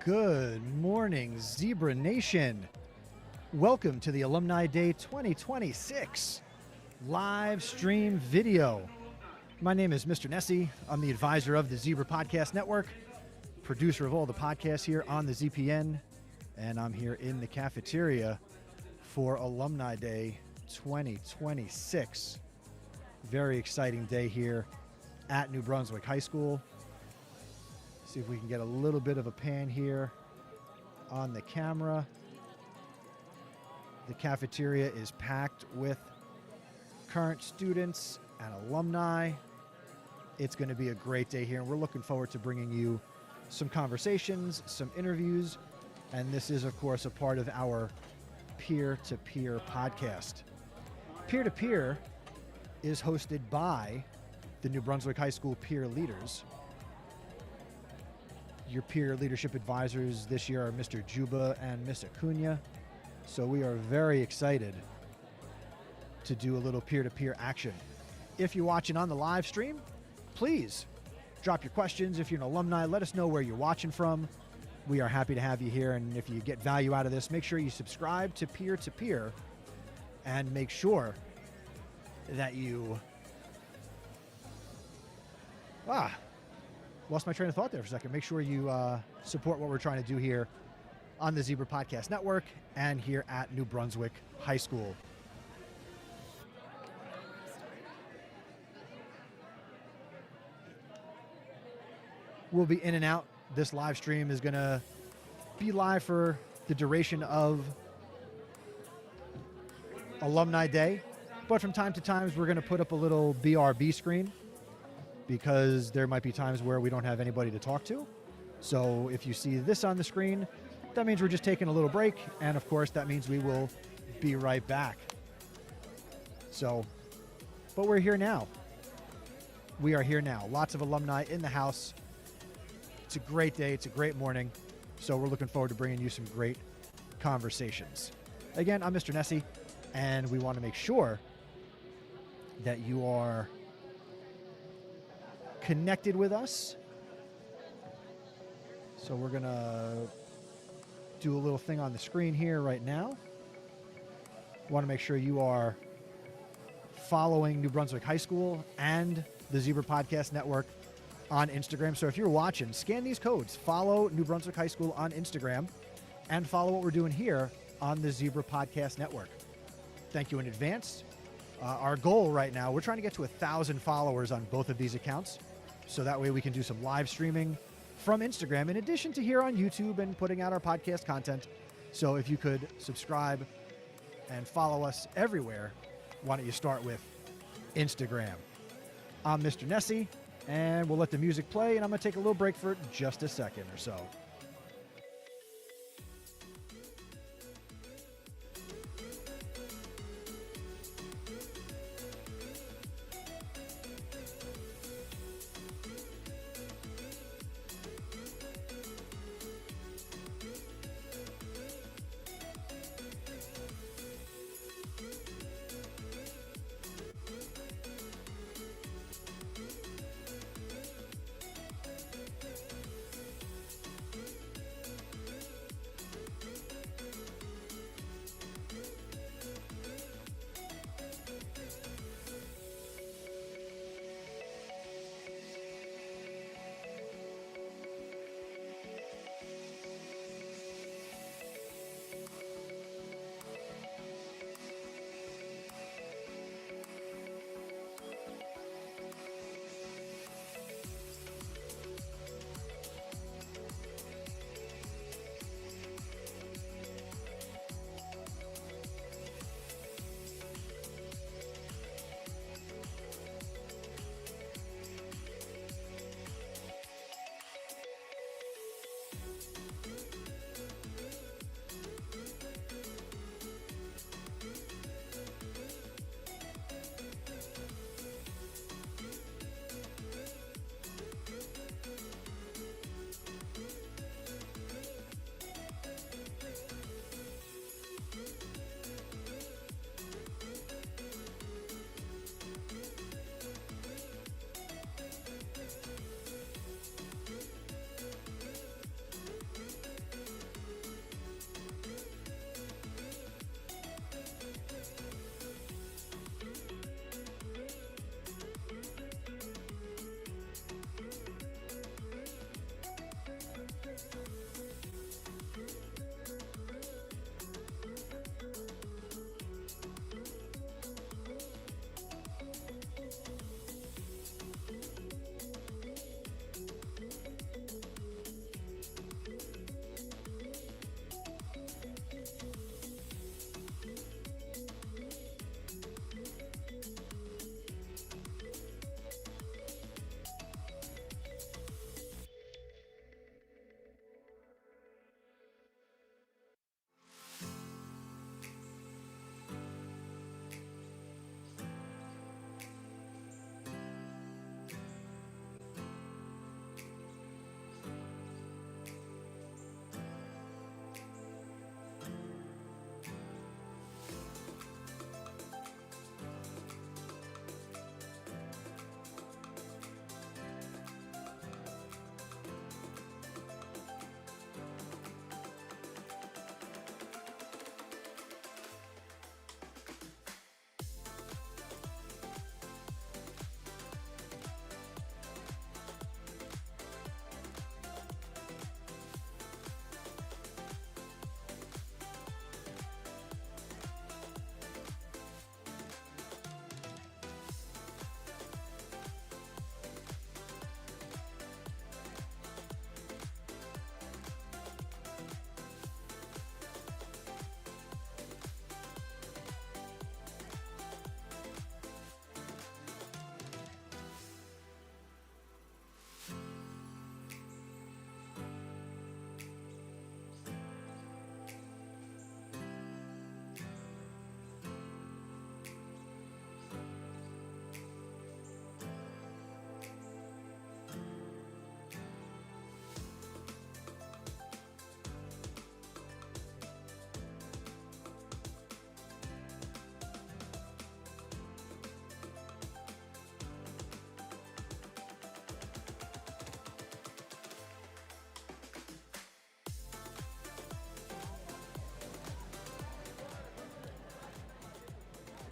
Good morning, Zebra Nation. Welcome to the Alumni Day 2026 live stream video. My name is Mr. Nessie. I'm the advisor of the Zebra Podcast Network, producer of all the podcasts here on the ZPN, and I'm here in the cafeteria for Alumni Day 2026. Very exciting day here at New Brunswick High School. See if we can get a little bit of a pan here on the camera. The cafeteria is packed with current students and alumni. It's going to be a great day here, and we're looking forward to bringing you some conversations, some interviews, and this is, of course, a part of our peer-to-peer podcast. Peer-to-peer is hosted by the New Brunswick High School peer leaders. Your peer leadership advisors this year are Mr. Juba and Miss Acuna. So we are very excited to do a little peer-to-peer action. If you're watching on the live stream, please drop your questions. If you're an alumni, let us know where you're watching from. We are happy to have you here. And if you get value out of this, make sure you subscribe to peer-to-peer and make sure that you... Lost my train of thought there for a second. Make sure you support what we're trying to do here on the Zebra Podcast Network and here at New Brunswick High School. We'll be in and out. This live stream is going to be live for the duration of Alumni Day. But from time to time, we're going to put up a little BRB screen, because there might be times where we don't have anybody to talk to. So if you see this on the screen, that means we're just taking a little break. And of course, that means we will be right back. But we're here now. We are here now. Lots of alumni in the house. It's a great day. It's a great morning. So we're looking forward to bringing you some great conversations. Again, I'm Mr. Nessie, and we want to make sure that you are connected with us. So we're gonna do a little thing on the screen here right now. Want to make sure you are following New Brunswick High School and the Zebra Podcast Network on Instagram. So if you're watching, scan these codes, follow New Brunswick High School on Instagram, and follow what we're doing here on the Zebra Podcast Network. Thank you in advance. Our goal right now, we're trying to get to 1,000 followers on both of these accounts. So that way we can do some live streaming from Instagram in addition to here on YouTube and putting out our podcast content. So if you could subscribe and follow us everywhere, why don't you start with Instagram? I'm Mr. Nessie, and we'll let the music play, and I'm going to take a little break for just a second or so.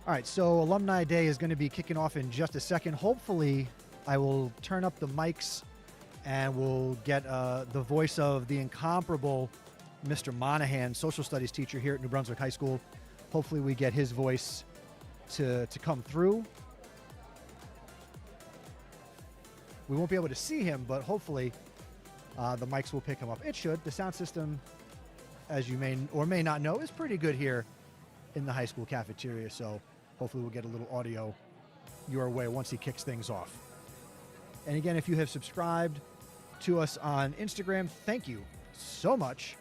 All right, so Alumni Day is going to be kicking off in just a second. Hopefully, I will turn up the mics and we'll get the voice of the incomparable Mr. Monahan, social studies teacher here at New Brunswick High School. Hopefully we get his voice to come through. We won't be able to see him, but hopefully the mics will pick him up. It should. The sound system, as you may or may not know, is pretty good here in the high school cafeteria, so hopefully we'll get a little audio your way once he kicks things off. And again, if you have subscribed to us on Instagram, thank you so much.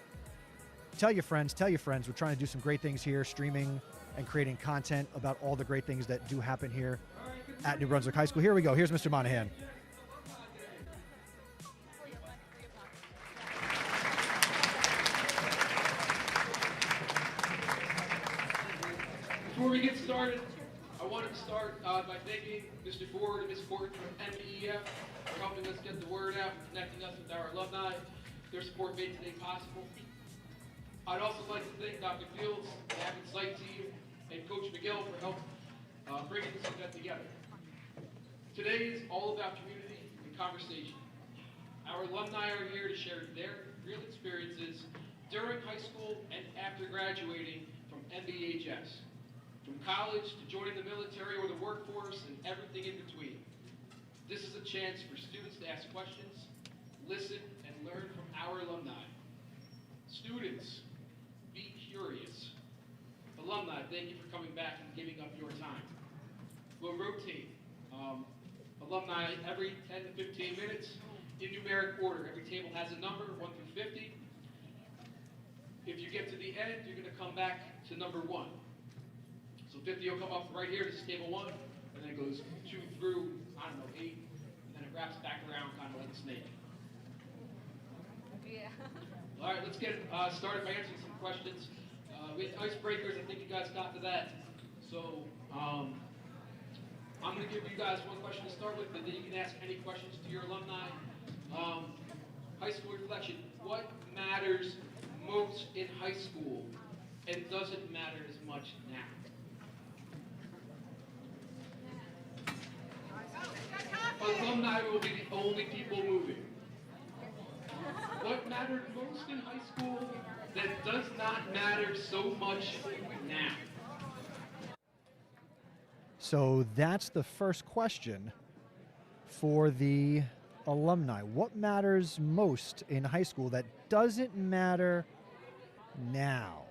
Tell your friends. We're trying to do some great things here, streaming and creating content about all the great things that do happen here at New Brunswick High School. Here we go. Here's Mr. Monahan. Before we get started, I wanted to start by thanking Mr. Ford and Ms. Ford from NBHS for helping us get the word out and connecting us with our alumni. Their support made today possible. I'd also like to thank Dr. Fields, the Avid Site team, and Coach McGill for help bringing this event together. Today is all about community and conversation. Our alumni are here to share their real experiences during high school and after graduating from NBHS. From college to joining the military or the workforce and everything in between. This is a chance for students to ask questions, listen, and learn from our alumni. Students, be curious. Alumni, thank you for coming back and giving up your time. We'll rotate alumni every 10 to 15 minutes in numeric order. Every table has a number, 1 through 50. If you get to the end, you're going to come back to number 1. So 50 will come up right here, this is table 1, and then it goes 2 through, 8, and then it wraps back around kind of like a snake. Yeah. All right, let's get started by answering some questions. We had icebreakers, I think you guys got to that. So I'm going to give you guys one question to start with, and then you can ask any questions to your alumni. High school reflection, what matters most in high school, and doesn't matter as much now? Alumni will be the only people moving. What mattered most in high school that does not matter so much now? So that's the first question for the alumni. What matters most in high school that doesn't matter now?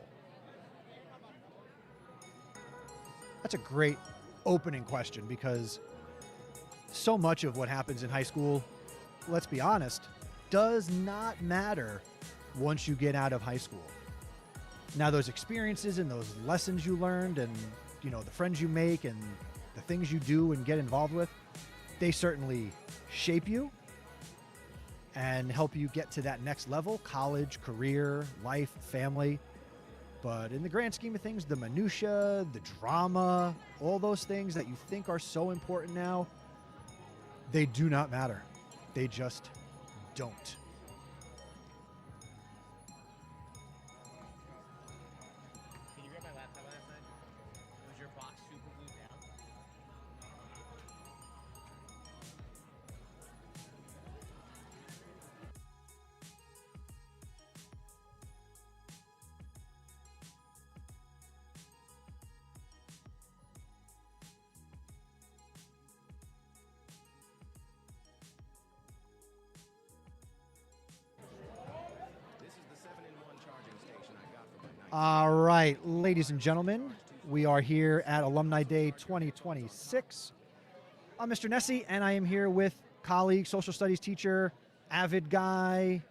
That's a great opening question because so much of what happens in high school, let's be honest, does not matter once you get out of high school. Now, those experiences and those lessons you learned and, the friends you make and the things you do and get involved with, they certainly shape you and help you get to that next level, college, career, life, family. But in the grand scheme of things, the minutia, the drama, all those things that you think are so important now, they do not matter. They just don't. Can you grab my laptop on that side? Was your box super glued down? All right, ladies and gentlemen, we are here at Alumni Day 2026. I'm Mr. Nessie, and I am here with colleague, social studies teacher, avid guy,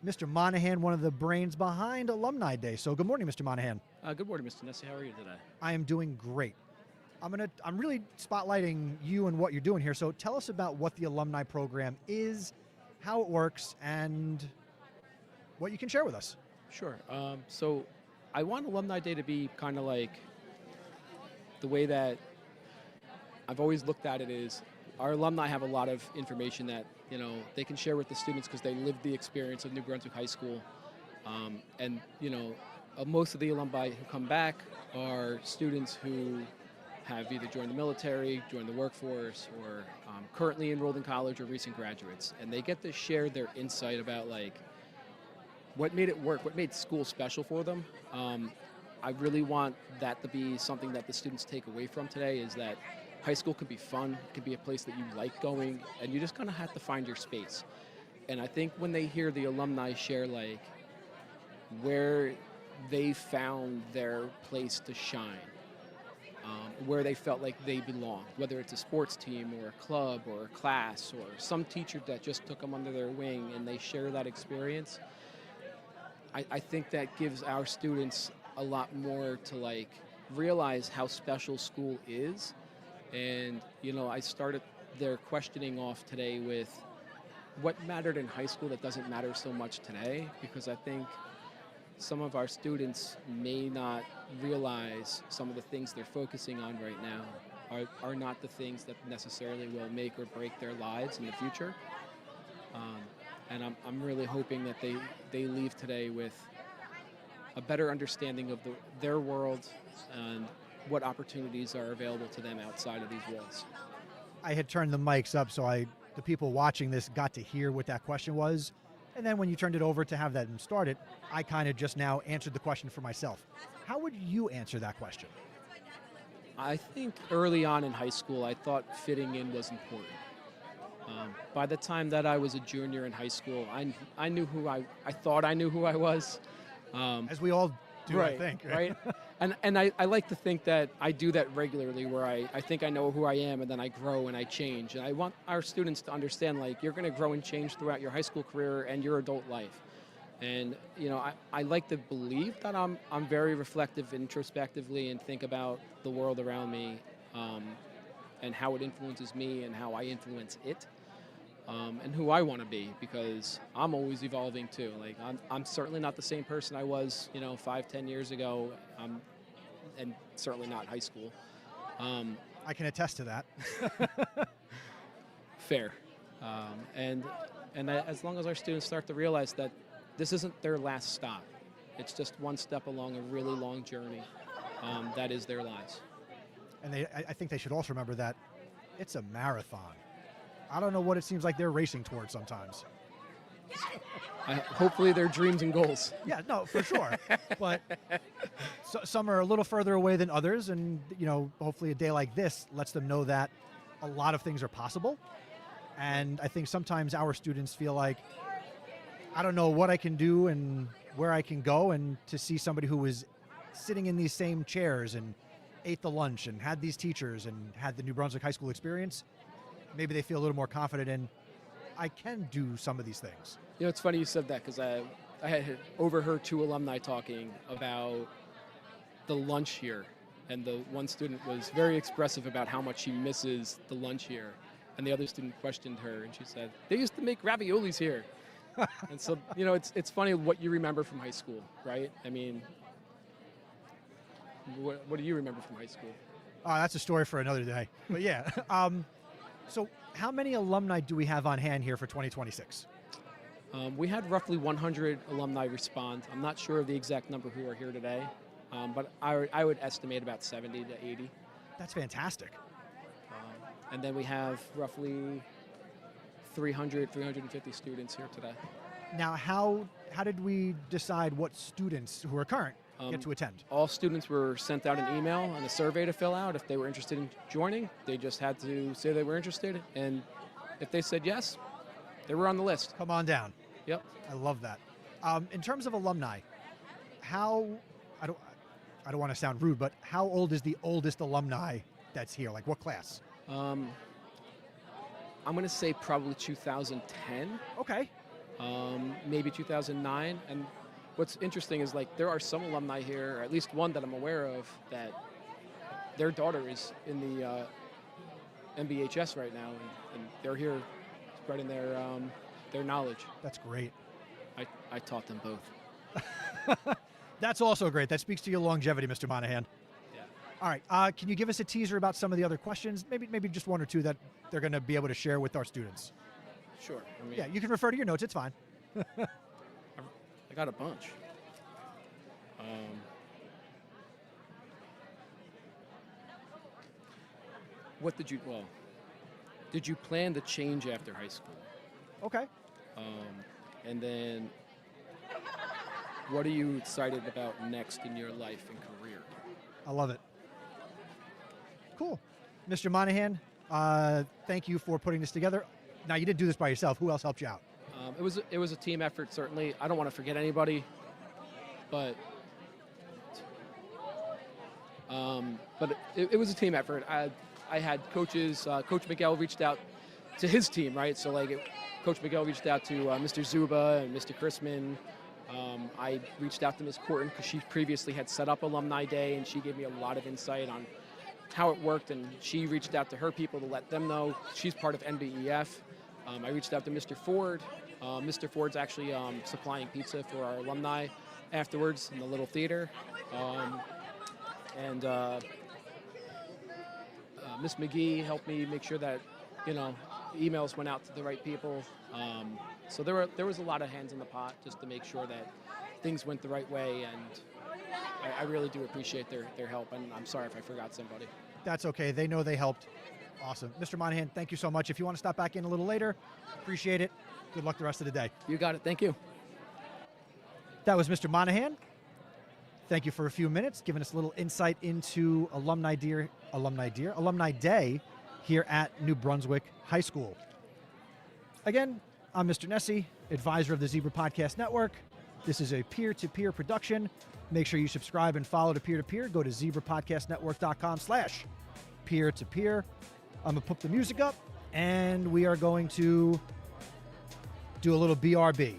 Mr. Monahan, one of the brains behind Alumni Day. So good morning, Mr. Monahan. Good morning, Mr. Nessie. How are you today? I am doing great. I'm really spotlighting you and what you're doing here. So tell us about what the alumni program is, how it works, and what you can share with us. Sure. So I want Alumni Day to be kind of like the way that I've always looked at it is our alumni have a lot of information that, they can share with the students because they lived the experience of New Brunswick High School. And, most of the alumni who come back are students who have either joined the military, joined the workforce, or currently enrolled in college or recent graduates. And they get to share their insight about like what made it work, what made school special for them. I really want that to be something that the students take away from today, is that high school can be fun, it can be a place that you like going, and you just kind of have to find your space. And I think when they hear the alumni share like where they found their place to shine, where they felt like they belonged, whether it's a sports team or a club or a class or some teacher that just took them under their wing and they share that experience, I think that gives our students a lot more to like realize how special school is. And, you know, I started their questioning off today with what mattered in high school that doesn't matter so much today, because I think some of our students may not realize some of the things they're focusing on right now are not the things that necessarily will make or break their lives in the future. And I'm really hoping that they leave today with a better understanding of their world and what opportunities are available to them outside of these walls. I had turned the mics up so the people watching this got to hear what that question was. And then when you turned it over to have them start it, I kind of just now answered the question for myself. How would you answer that question? I think early on in high school, I thought fitting in was important. By the time that I was a junior in high school, I knew I thought I knew who I was. As we all do, right, I think. Right? And I like to think that I do that regularly, where I think I know who I am, and then I grow and I change. And I want our students to understand, like, you're going to grow and change throughout your high school career and your adult life. And, you know, I like to believe that I'm very reflective introspectively and think about the world around me and how it influences me and how I influence it. And who I want to be, because I'm always evolving too. Like I'm certainly not the same person I was, 5-10 years ago, and certainly not high school. I can attest to that. Fair. And as long as our students start to realize that this isn't their last stop, it's just one step along a really long journey that is their lives. And I think they should also remember that it's a marathon. I don't know what it seems like they're racing towards sometimes. Hopefully their dreams and goals. Yeah, no, for sure. But some are a little further away than others, and hopefully a day like this lets them know that a lot of things are possible. And I think sometimes our students feel like, I don't know what I can do and where I can go, and to see somebody who was sitting in these same chairs and ate the lunch and had these teachers and had the New Brunswick High School experience, maybe they feel a little more confident in, I can do some of these things. It's funny you said that, because I had overheard 2 alumni talking about the lunch here, and the one student was very expressive about how much she misses the lunch here, and the other student questioned her, and she said, they used to make raviolis here. And so, it's funny what you remember from high school, right? I mean, what do you remember from high school? That's a story for another day. But yeah. So how many alumni do we have on hand here for 2026? We had roughly 100 alumni respond. I'm not sure of the exact number who are here today, but I would estimate about 70 to 80. That's fantastic. And then we have roughly 350 students here today. Now, how did we decide what students who are current get to attend? All students were sent out an email and a survey to fill out. If they were interested in joining, they just had to say they were interested. And if they said yes, they were on the list. Come on down. Yep. I love that. In terms of alumni, I don't want to sound rude, but how old is the oldest alumni that's here? Like what class? I'm going to say probably 2010. Okay. Maybe 2009. And what's interesting is, like, there are some alumni here, or at least one that I'm aware of, that their daughter is in the NBHS right now, and they're here spreading their knowledge. That's great. I taught them both. That's also great. That speaks to your longevity, Mr. Monahan. Yeah. All right. Can you give us a teaser about some of the other questions? Maybe just one or two that they're going to be able to share with our students. Sure. Yeah, you can refer to your notes. It's fine. I got a bunch. what did you, well, did you plan to change after high school? Okay. And then what are you excited about next in your life and career? I love it. Cool. Mr. Monahan, thank you for putting this together. Now, you didn't do this by yourself. Who else helped you out? It was a team effort, certainly. I don't want to forget anybody, but it was a team effort. I had coaches. Coach Miguel reached out to his team, right? So Coach Miguel reached out to Mr. Zuba and Mr. Chrisman. I reached out to Ms. Corton because she previously had set up Alumni Day, and she gave me a lot of insight on how it worked, and she reached out to her people to let them know. She's part of NBEF. I reached out to Mr. Ford. Mr. Ford's actually supplying pizza for our alumni afterwards in the little theater. And Miss McGee helped me make sure that, emails went out to the right people. So there was a lot of hands in the pot just to make sure that things went the right way, and I really do appreciate their help, and I'm sorry if I forgot somebody. That's okay. They know they helped. Awesome. Mr. Monahan, thank you so much. If you want to stop back in a little later, appreciate it. Good luck the rest of the day. You got it. Thank you. That was Mr. Monahan. Thank you for a few minutes, giving us a little insight into Alumni Day here at New Brunswick High School. Again, I'm Mr. Nessie, advisor of the Zebra Podcast Network. This is a peer-to-peer production. Make sure you subscribe and follow to peer-to-peer. Go to zebrapodcastnetwork.com/peer-to-peer. I'm going to put the music up, and we are going to do a little BRB.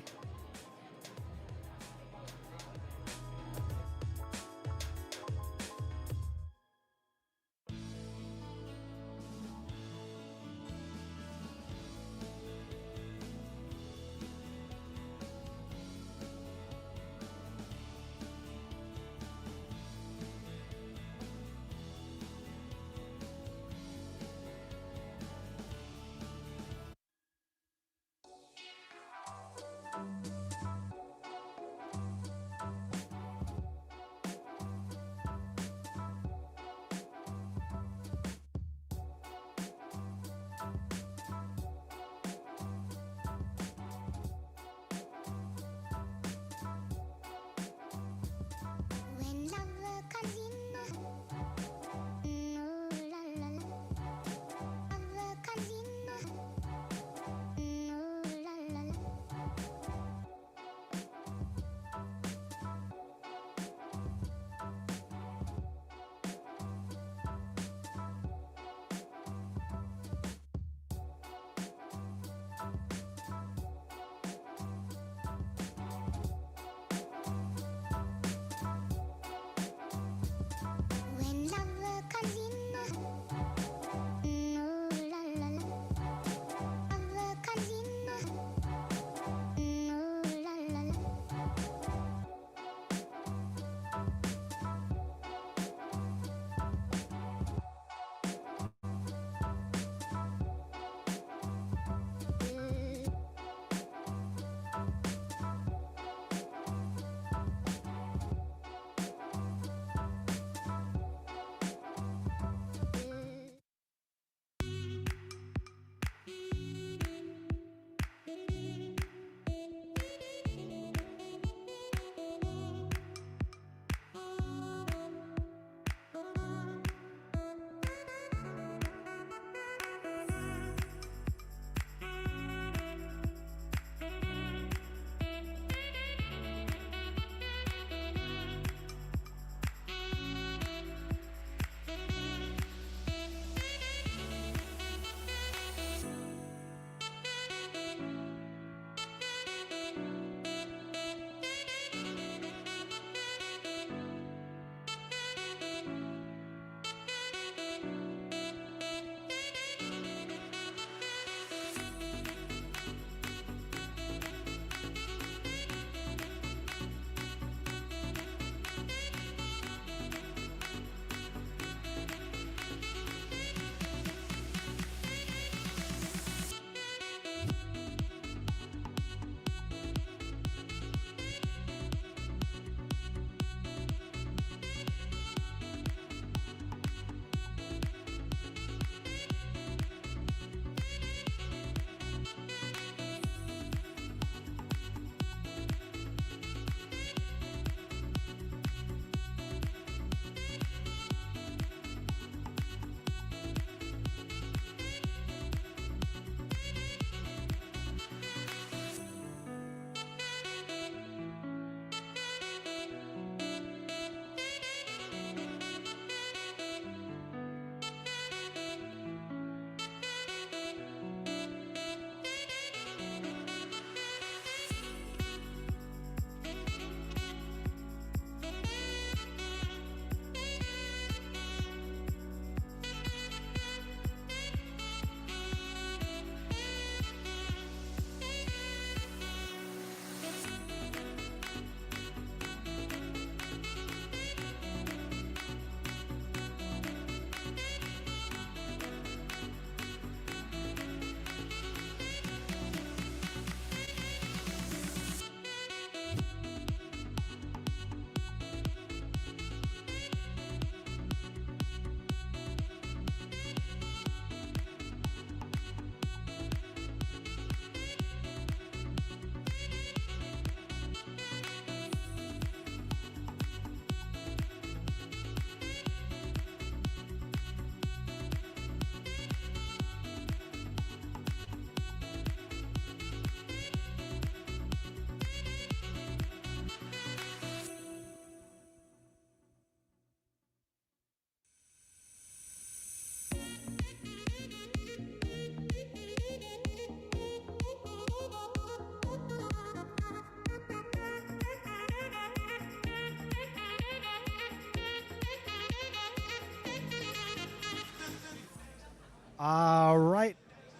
All right.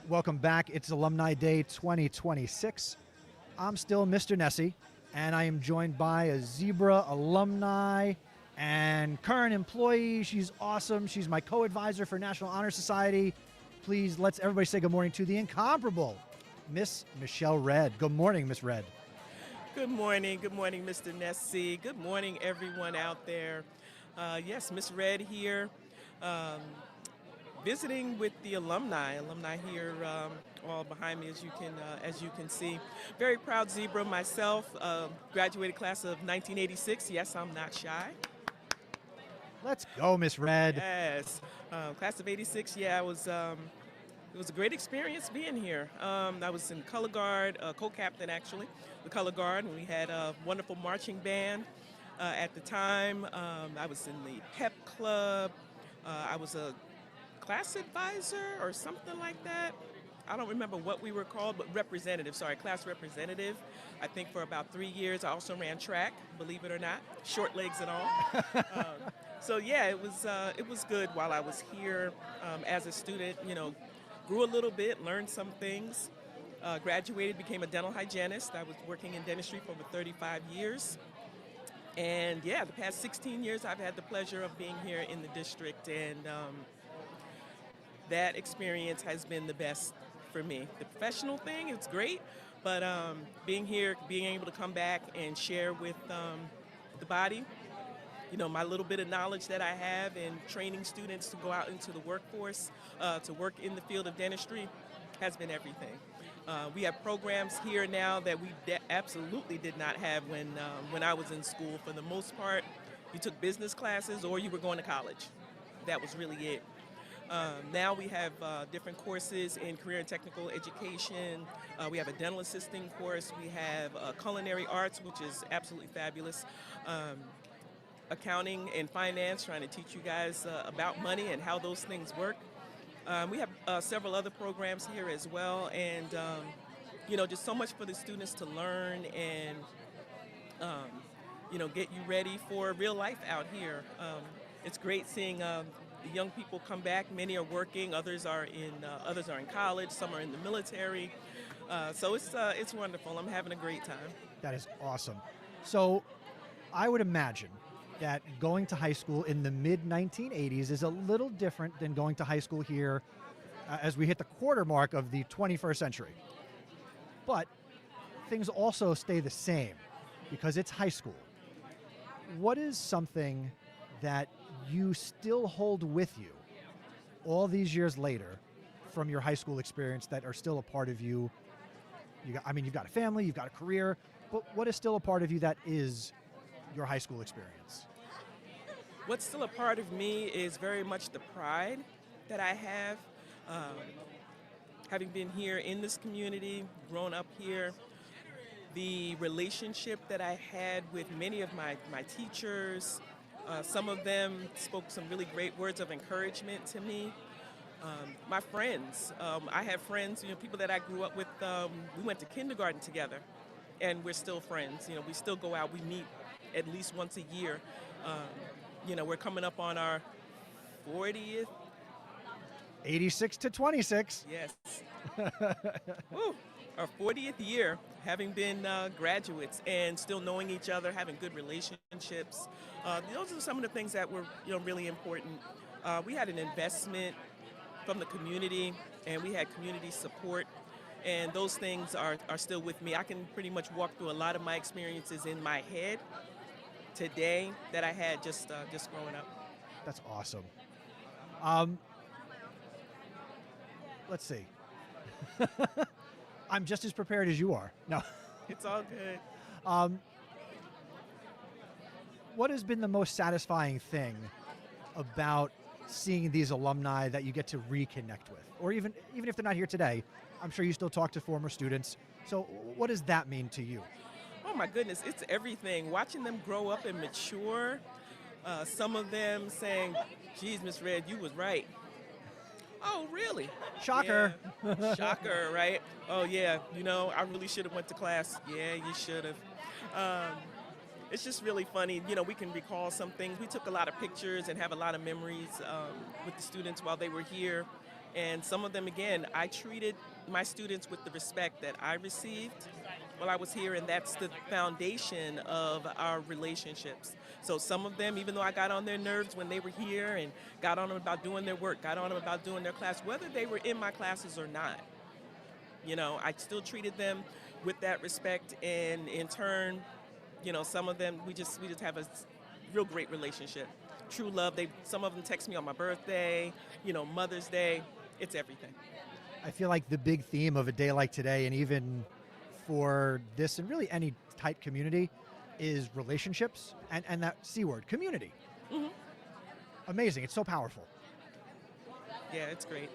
Welcome back. It's Alumni Day 2026. I'm still Mr. Nessie, and I am joined by a Zebra alumni and current employee. She's awesome. She's my co-advisor for National Honor Society. Please let's everybody say good morning to the incomparable Miss Michelle Red. Good morning, Miss Red. Good morning, Mr. Nessie. Good morning, everyone out there. Yes, Miss Red here, visiting with the alumni here, all behind me, as you can see. Very proud Zebra myself. Graduated class of 1986. Yes, I'm not shy. Let's go, Miss Red. Yes, class of '86. Yeah, it was a great experience being here. I was in color guard, co-captain actually, the color guard, and we had a wonderful marching band at the time. I was in the pep club. I was a class advisor or something like that. I don't remember what we were called, but class representative. I think for about 3 years. I also ran track, believe it or not, short legs and all. So yeah, it was good while I was here as a student. Grew a little bit, learned some things. Graduated, became a dental hygienist. I was working in dentistry for over 35 years. And yeah, the past 16 years I've had the pleasure of being here in the district, and that experience has been the best for me. The professional thing, it's great, but being here, being able to come back and share with the body, my little bit of knowledge that I have in training students to go out into the workforce, to work in the field of dentistry, has been everything. We have programs here now that we absolutely did not have when I was in school. For the most part, you took business classes or you were going to college. That was really it. Now we have different courses in career and technical education. We have a dental assisting course. We have culinary arts, which is absolutely fabulous. Accounting and finance, trying to teach you guys about money and how those things work. We have several other programs here as well, and just so much for the students to learn and get you ready for real life out here. It's great seeing the young people come back. Many are working, others are in college, some are in the military. So it's wonderful. I'm having a great time. That is awesome. So I would imagine that going to high school in the mid-1980s is a little different than going to high school here as we hit the quarter mark of the 21st century. But things also stay the same because it's high school. What is something that you still hold with you all these years later from your high school experience that are still a part of you? You've got a family, you've got a career, but what is still a part of you that is your high school experience? What's still a part of me is very much the pride that I have, having been here in this community, grown up here, the relationship that I had with many of my teachers. Some of them spoke some really great words of encouragement to me. My friends, I have friends, people that I grew up with, we went to kindergarten together, and we're still friends. We still go out, we meet at least once a year. We're coming up on our 40th. 86 to 26. Yes. Woo, our 40th year, having been graduates and still knowing each other, having good relationships. Those are some of the things that were really important. We had an investment from the community, and we had community support. And those things are still with me. I can pretty much walk through a lot of my experiences in my head today that I had just growing up. That's awesome. Let's see. I'm just as prepared as you are. No. It's all good. What has been the most satisfying thing about seeing these alumni that you get to reconnect with? Or even if they're not here today, I'm sure you still talk to former students. So what does that mean to you? Oh my goodness, it's everything. Watching them grow up and mature. Some of them saying, geez, Miss Red, you was right. Oh, really? Shocker. Yeah. Shocker, right? Oh, yeah, I really should have went to class. Yeah, you should have. It's just really funny. We can recall some things. We took a lot of pictures and have a lot of memories with the students while they were here. And some of them, again, I treated my students with the respect that I received while I was here, and that's the foundation of our relationships. So some of them, even though I got on their nerves when they were here and got on them about doing their work, got on them about doing their class, whether they were in my classes or not, I still treated them with that respect, and in turn, some of them, we just have a real great relationship. True love. Some of them text me on my birthday, Mother's Day. It's everything. I feel like the big theme of a day like today, and even for this and really any tight community, is relationships and that C word, community. Mm-hmm. Amazing. It's so powerful. Yeah, it's great.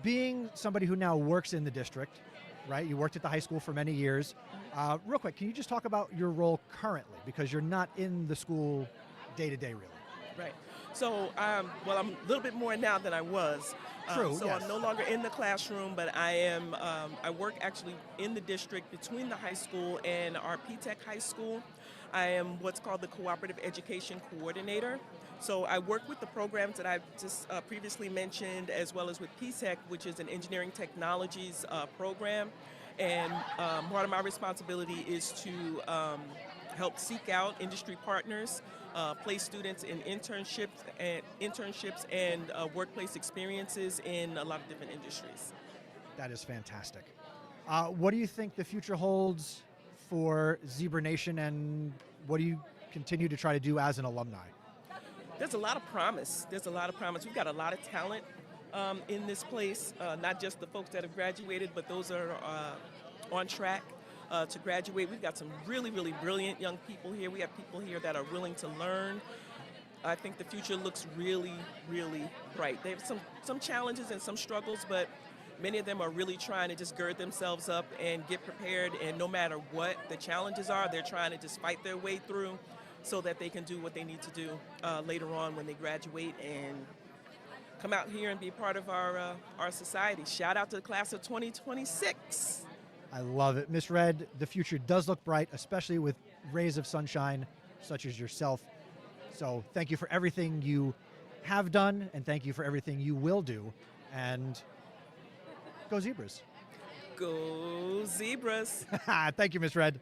Being somebody who now works in the district, right? You worked at the high school for many years. Real quick, can you just talk about your role currently? Because you're not in the school day to day, really. Right. So, I'm a little bit more now than I was. True, so yes. I'm no longer in the classroom, but I work actually in the district between the high school and our P-Tech high school. I am what's called the Cooperative Education Coordinator. So I work with the programs that I just previously mentioned, as well as with P-Tech, which is an engineering technologies program. And part of my responsibility is to help seek out industry partners, place students in internships and workplace experiences in a lot of different industries. That is fantastic. What do you think the future holds for Zebra Nation, and what do you continue to try to do as an alumni? There's a lot of promise. We've got a lot of talent in this place, not just the folks that have graduated, but those that are on track to graduate. We've got some really, really brilliant young people here. We have people here that are willing to learn. I think the future looks really, really bright. They have some challenges and some struggles, but many of them are really trying to just gird themselves up and get prepared, and no matter what the challenges are, they're trying to just fight their way through so that they can do what they need to do later on when they graduate and come out here and be part of our society. Shout out to the class of 2026. I love it. Miss Red, the future does look bright, especially with rays of sunshine such as yourself. So thank you for everything you have done, and thank you for everything you will do. And go Zebras. Go Zebras. Thank you, Miss Red.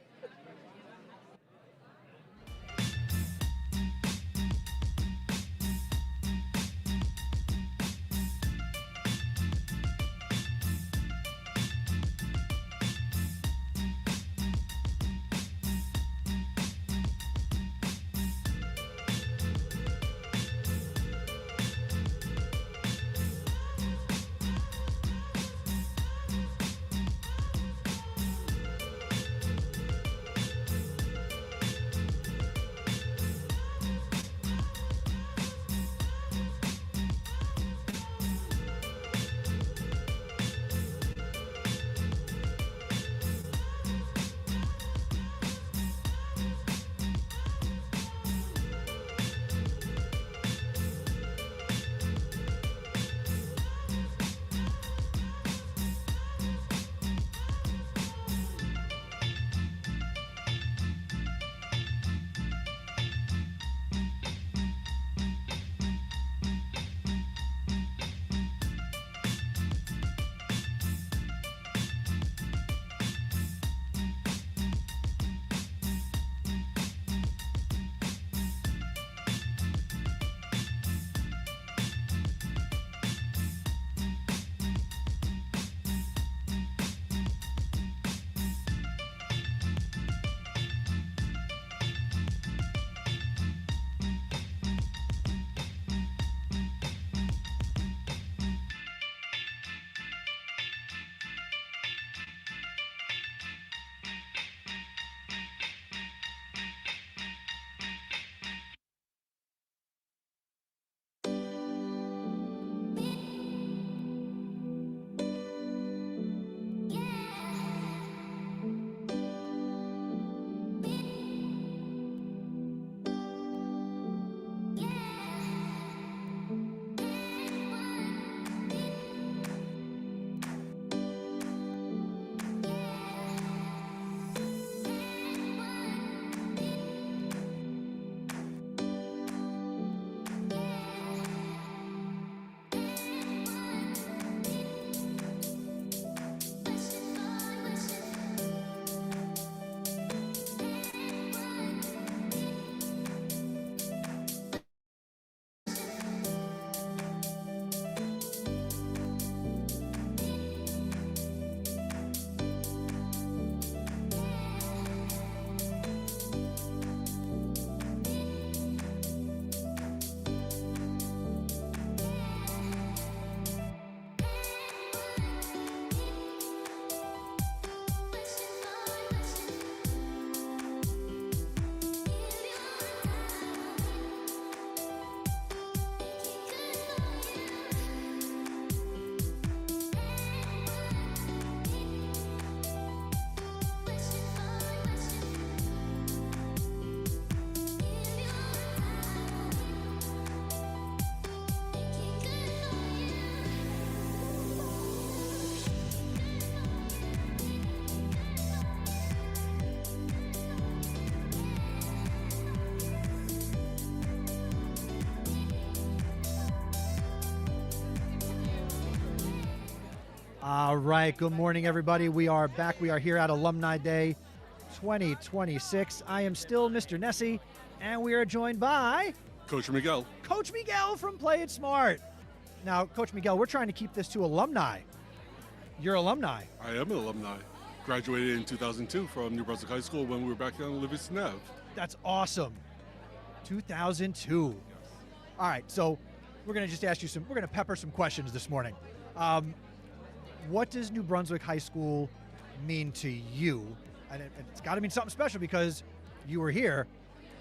All right, good morning, everybody. We are back. We are here at Alumni Day 2026. I am still Mr. Nessie, and we are joined by Coach Miguel. Coach Miguel from Play It Smart. Now, Coach Miguel, we're trying to keep this to alumni. You're alumni. I am an alumni. Graduated in 2002 from New Brunswick High School when we were back on Livingston Ave. That's awesome. 2002. All right, so we're going to just ask you we're going to pepper some questions this morning. What does New Brunswick High School mean to you? And it's got to mean something special because you were here,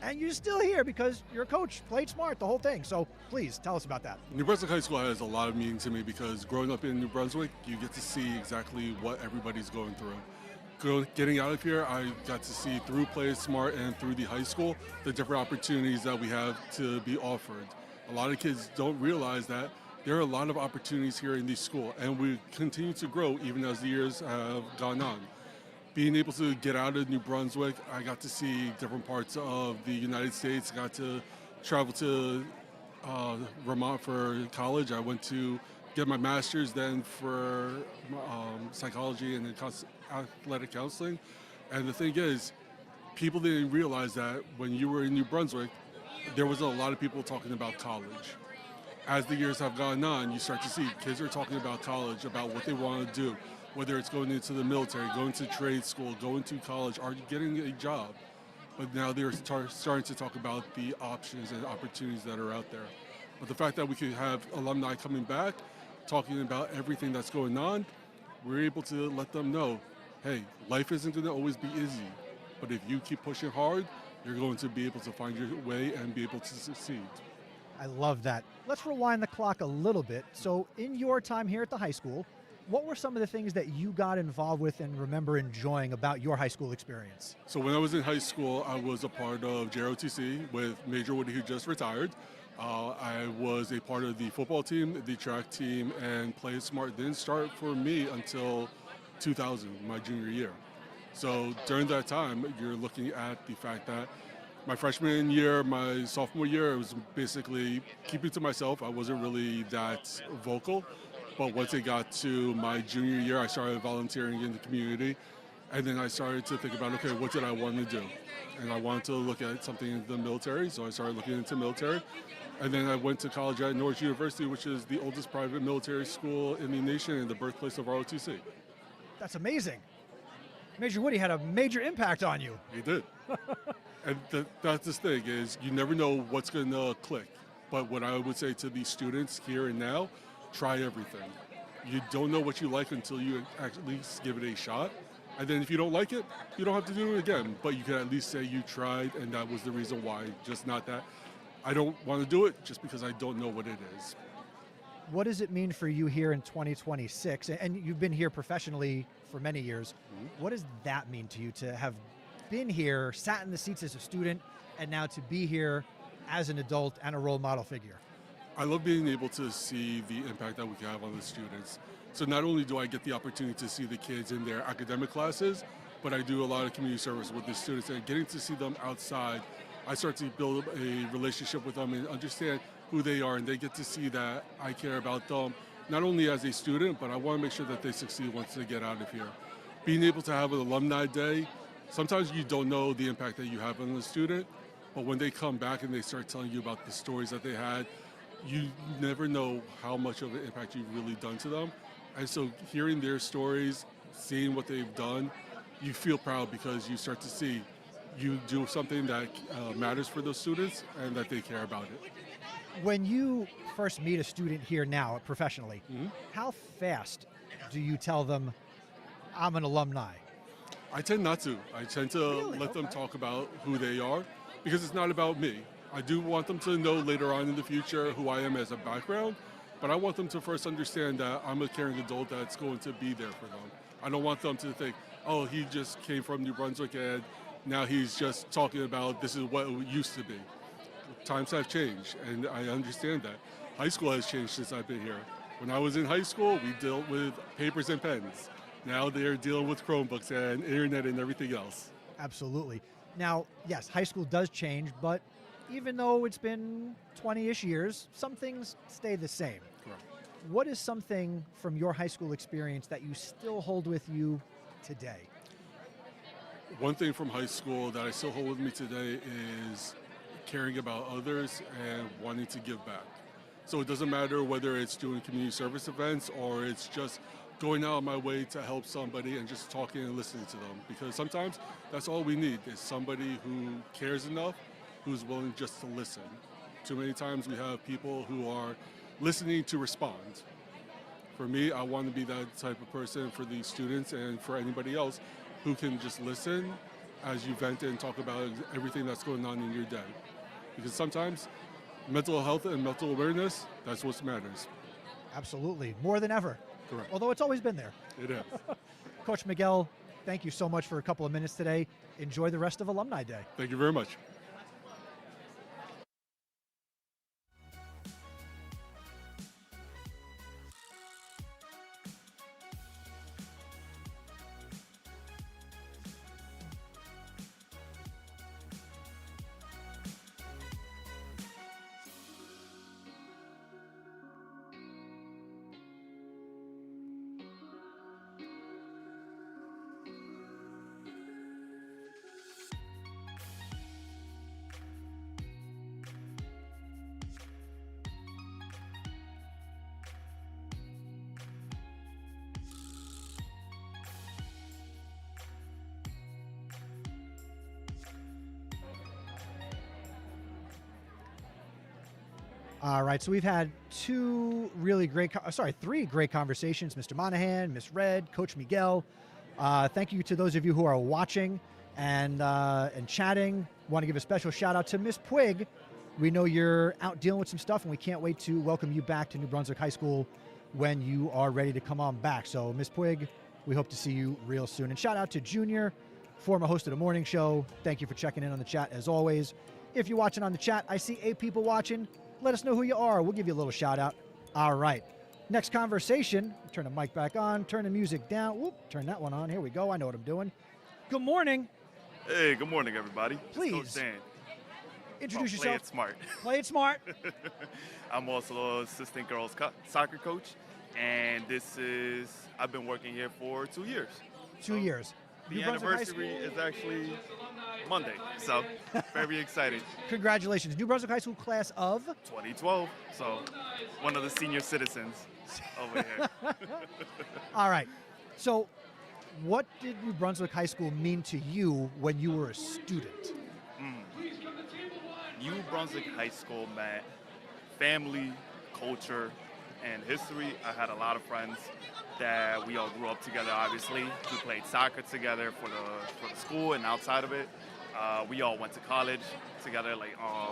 and you're still here because you're a coach, played smart, the whole thing. So please tell us about that. New Brunswick High School has a lot of meaning to me because growing up in New Brunswick, you get to see exactly what everybody's going through. Getting out of here, I got to see through Play It Smart and through the high school the different opportunities that we have to be offered. A lot of kids don't realize that there are a lot of opportunities here in the school, and we continue to grow even as the years have gone on. Being able to get out of New Brunswick, I got to see different parts of the United States. I got to travel to Vermont for college. I went to get my master's then for psychology and athletic counseling. And the thing is, people didn't realize that when you were in New Brunswick, there was a lot of people talking about college. As the years have gone on, you start to see kids are talking about college, about what they want to do, whether it's going into the military, going to trade school, going to college, or getting a job. But now they're starting to talk about the options and opportunities that are out there. But the fact that we could have alumni coming back, talking about everything that's going on, we're able to let them know, hey, life isn't going to always be easy. But if you keep pushing hard, you're going to be able to find your way and be able to succeed. I love that. Let's rewind the clock a little bit. So in your time here at the high school, what were some of the things that you got involved with and remember enjoying about your high school experience? So when I was in high school, I was a part of JROTC with Major Woody, who just retired. I was a part of the football team, the track team, and Play It Smart didn't start for me until 2000, my junior year. So during that time, you're looking at the fact that my freshman year, my sophomore year, it was basically keeping to myself. I wasn't really that vocal. But once it got to my junior year, I started volunteering in the community. And then I started to think about, okay, what did I want to do? And I wanted to look at something in the military, so I started looking into military. And then I went to college at Norwich University, which is the oldest private military school in the nation and the birthplace of ROTC. That's amazing. Major Woody had a major impact on you. He did. And that's the thing, is you never know what's going to click. But what I would say to the students here and now, try everything. You don't know what you like until you at least give it a shot. And then if you don't like it, you don't have to do it again. But you can at least say you tried and that was the reason why. Just not that I don't want to do it just because I don't know what it is. What does it mean for you here in 2026? And you've been here professionally for many years. What does that mean to you to have been here, sat in the seats as a student, and now to be here as an adult and a role model figure? I love being able to see the impact that we can have on the students. So not only do I get the opportunity to see the kids in their academic classes, but I do a lot of community service with the students, and getting to see them outside, I start to build a relationship with them and understand who they are, and they get to see that I care about them, not only as a student, but I want to make sure that they succeed once they get out of here. Being able to have an alumni day, sometimes you don't know the impact that you have on the student, but when they come back and they start telling you about the stories that they had, you never know how much of an impact you've really done to them. And so hearing their stories, seeing what they've done, you feel proud because you start to see you do something that matters for those students and that they care about it. When you first meet a student here now professionally, how fast do you tell them, I'm an alumni? I tend not to. I tend to let them talk about who they are because it's not about me. I do want them to know later on in the future who I am as a background, but I want them to first understand that I'm a caring adult that's going to be there for them. I don't want them to think, oh, he just came from New Brunswick and now he's just talking about this is what it used to be. Times have changed, and I understand that. High school has changed since I've been here. When I was in high school, we dealt with papers and pens. Now they're dealing with Chromebooks and internet and everything else. Absolutely. Now, yes, high school does change, but even though it's been 20-ish years, some things stay the same. Correct. what is something from your high school experience that you still hold with you today? One thing from high school that I still hold with me today is caring about others and wanting to give back. So it doesn't matter whether it's doing community service events or it's just going out of my way to help somebody and just talking and listening to them. Because sometimes that's all we need is somebody who cares enough, who's willing just to listen. Too many times we have people who are listening to respond. For me, I want to be that type of person for these students and for anybody else who can just listen as you vent and talk about everything that's going on in your day. Because sometimes mental health and mental awareness, that's what matters. Absolutely, more than ever. Correct. Although it's always been there. It is. Coach Miguel, thank you so much for a couple of minutes today. Enjoy the rest of Alumni Day. Thank you very much. All right, so we've had three great conversations. Mr. Monahan, Miss Red, Coach Miguel. Thank you to those of you who are watching and chatting. Want to give a special shout out to Miss Puig. We know you're out dealing with some stuff, and we can't wait to welcome you back to New Brunswick High School when you are ready to come on back. So, Miss Puig, we hope to see you real soon. And shout out to Junior, former host of the morning show. Thank you for checking in on the chat as always. If you're watching on the chat, I see 8 people watching. Let us know who you are. We'll give you a little shout out. All right. Next conversation. Turn the mic back on. Turn the music down. Whoop. Turn that one on. Here we go. I know what I'm doing. Good morning. Hey, good morning, everybody. Please. Coach Dan. Introduce Play yourself. it smart. Play it smart. I'm also an assistant girls soccer coach, and I've been working here for 2 years. 2 years. The New Brunswick High anniversary is actually Monday, so very excited. Congratulations. New Brunswick High School class of? 2012, so one of the senior citizens over here. All right. So what did New Brunswick High School mean to you when you were a student? New Brunswick High School meant family, culture, and history. I had a lot of friends that we all grew up together, obviously. We played soccer together for the school and outside of it. We all went to college together,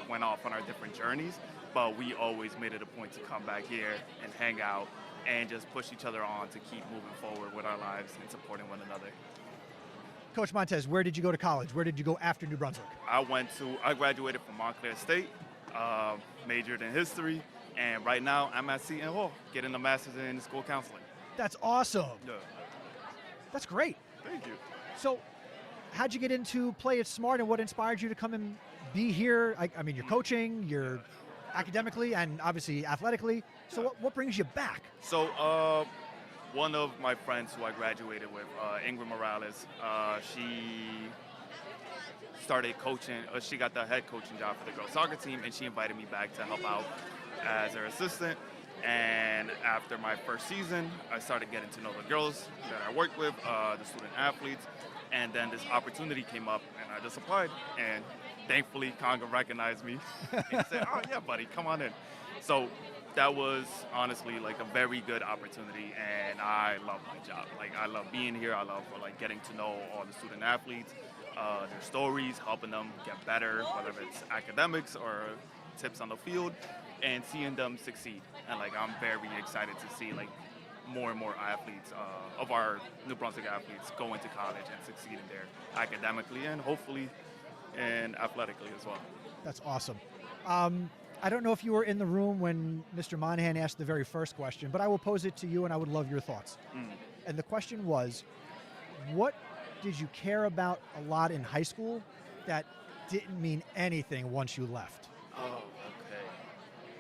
went off on our different journeys, but we always made it a point to come back here and hang out and just push each other on to keep moving forward with our lives and supporting one another. Coach Montez, where did you go to college? Where did you go after New Brunswick? I graduated from Montclair State, majored in history, and right now I'm at Seton Hall, getting a master's in school counseling. That's awesome. Yeah. That's great. Thank you. So how'd you get into Play It Smart, and what inspired you to come and be here? I mean, you're coaching, you're academically and obviously athletically. So what brings you back? So one of my friends who I graduated with, Ingrid Morales, she started coaching. She got the head coaching job for the girls soccer team, and she invited me back to help out as her assistant. And after my first season, I started getting to know the girls that I worked with, the student athletes, and then this opportunity came up, and I just applied. And thankfully, Conga recognized me and said, "Oh yeah, buddy, come on in." So that was honestly like a very good opportunity, and I love my job. Like, I love being here. I love getting to know all the student athletes, their stories, helping them get better, whether it's academics or tips on the field, and seeing them succeed. And I'm very excited to see more and more athletes of our New Brunswick athletes go into college and succeed in there academically and hopefully and athletically as well. That's awesome. I don't know if you were in the room when Mr. Monahan asked the very first question, but I will pose it to you, and I would love your thoughts. And the question was, what did you care about a lot in high school that didn't mean anything once you left? Oh,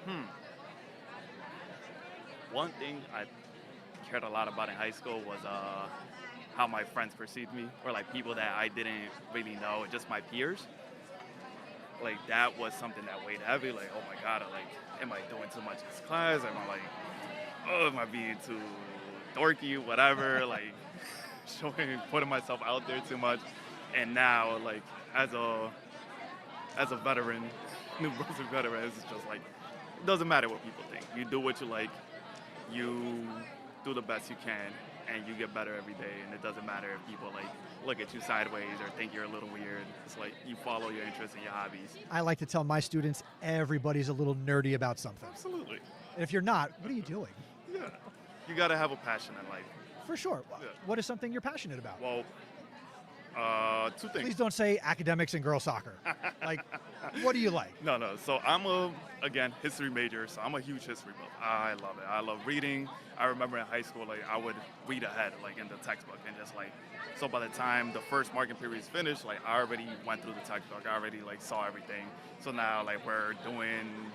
okay. one thing I cared a lot about in high school was how my friends perceived me, or like people that I didn't really know, just my peers. Like that was something that weighed heavy. Like, oh my God, like, am I doing too much in this class? Am I like, oh, am I being too dorky, whatever? Like, putting myself out there too much. And now, like, as a veteran, New Brunswick veteran, it's just like, it doesn't matter what people think. You do what you like. You do the best you can, and you get better every day. And it doesn't matter if people like look at you sideways or think you're a little weird. It's like you follow your interests and your hobbies. I like to tell my students everybody's a little nerdy about something. Absolutely. And if you're not, what are you doing? Yeah. You got to have a passion in life. For sure. Yeah. What is something you're passionate about? Well, two things. Please don't say academics and girls soccer. Like, what do you like? No. So I'm again, history major, so I'm a huge history buff. I love it. I love reading. I remember in high school, like, I would read ahead, like, in the textbook, and just, like, so by the time the first marking period is finished, like, I already went through the textbook. I already, like, saw everything. So now, like, we're doing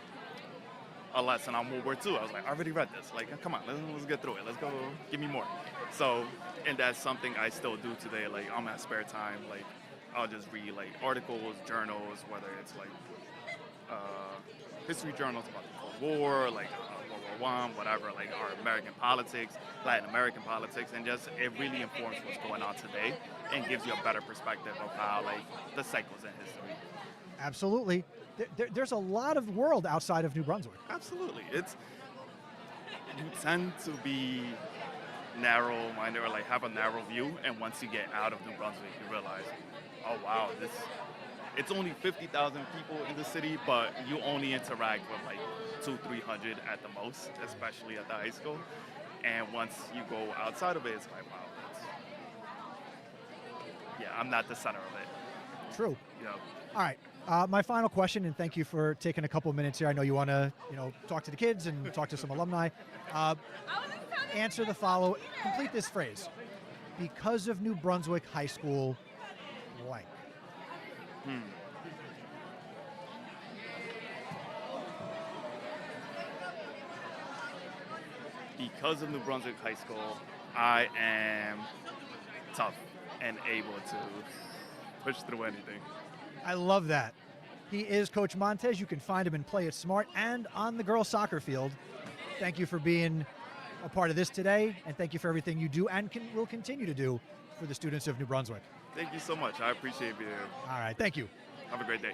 a lesson on World War II. I was like, I already read this. Like, come on, let's get through it. Let's go, give me more. So, and that's something I still do today. Like, on my spare time, like, I'll just read, like, articles, journals, whether it's, like, history journals about the Cold War, like, World War I, whatever, like, our American politics, Latin American politics, and just, it really informs what's going on today and gives you a better perspective of how, like, the cycles in history. Absolutely. There's a lot of world outside of New Brunswick. Absolutely. You tend to be narrow-minded or like have a narrow view, and once you get out of New Brunswick, you realize, oh wow, it's only 50,000 people in the city, but you only interact with like 200-300 at the most, especially at the high school. And once you go outside of it, it's like, wow, I'm not the center of it. True. You know. All right. My final question, and thank you for taking a couple minutes here. I know you want to, talk to the kids and talk to some alumni. Answer the follow. Complete this phrase. Because of New Brunswick High School, blank. Because of New Brunswick High School, I am tough and able to push through anything. I love that. He is Coach Montez. You can find him and Play It Smart and on the girls' soccer field. Thank you for being a part of this today, and thank you for everything you do and will continue to do for the students of New Brunswick. Thank you so much. I appreciate being here. All right. Thank you. Have a great day.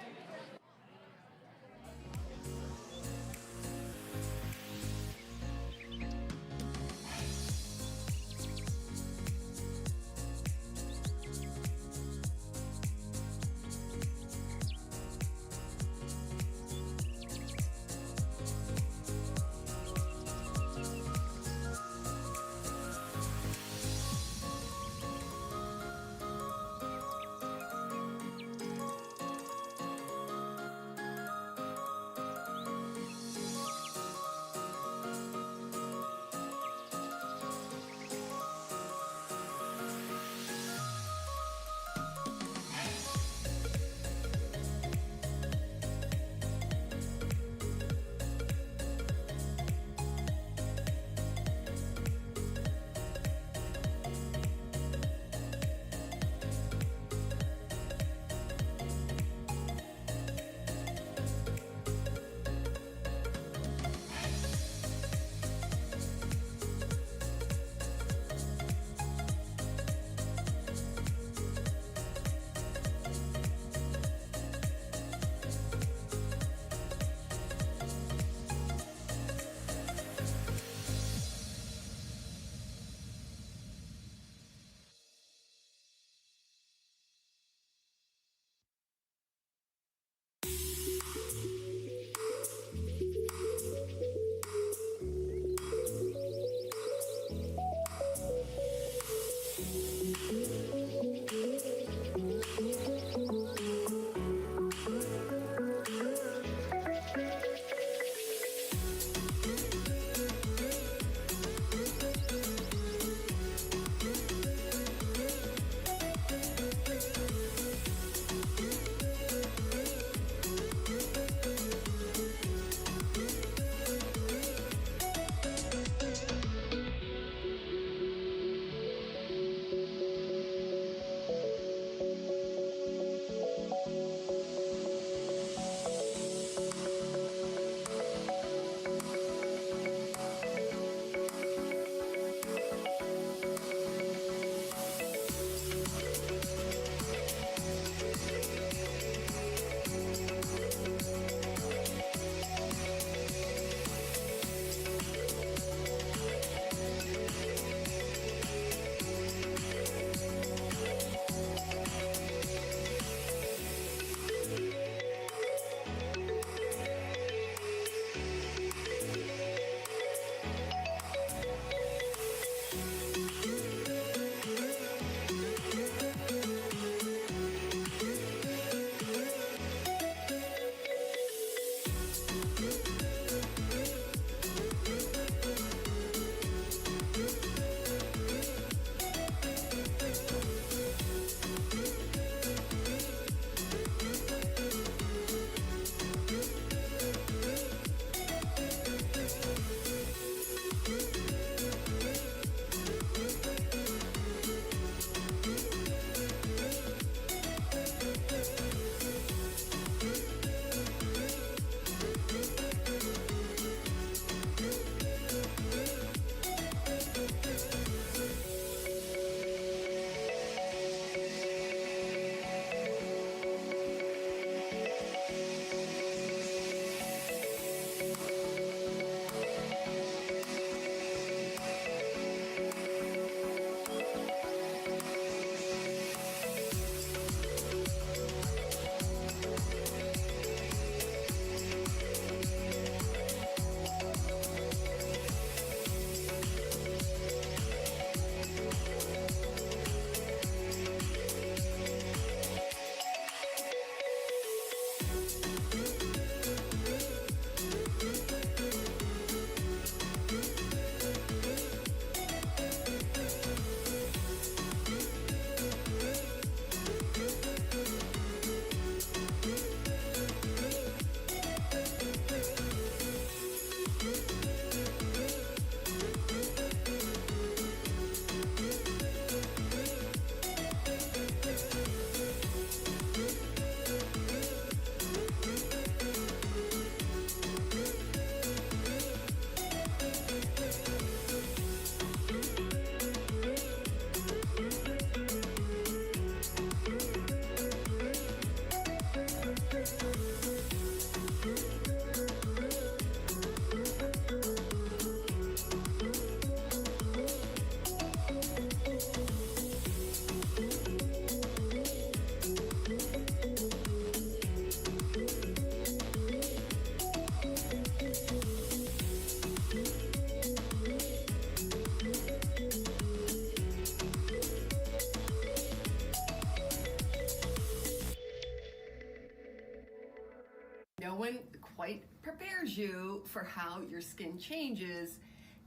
No one quite prepares you for how your skin changes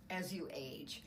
as you age.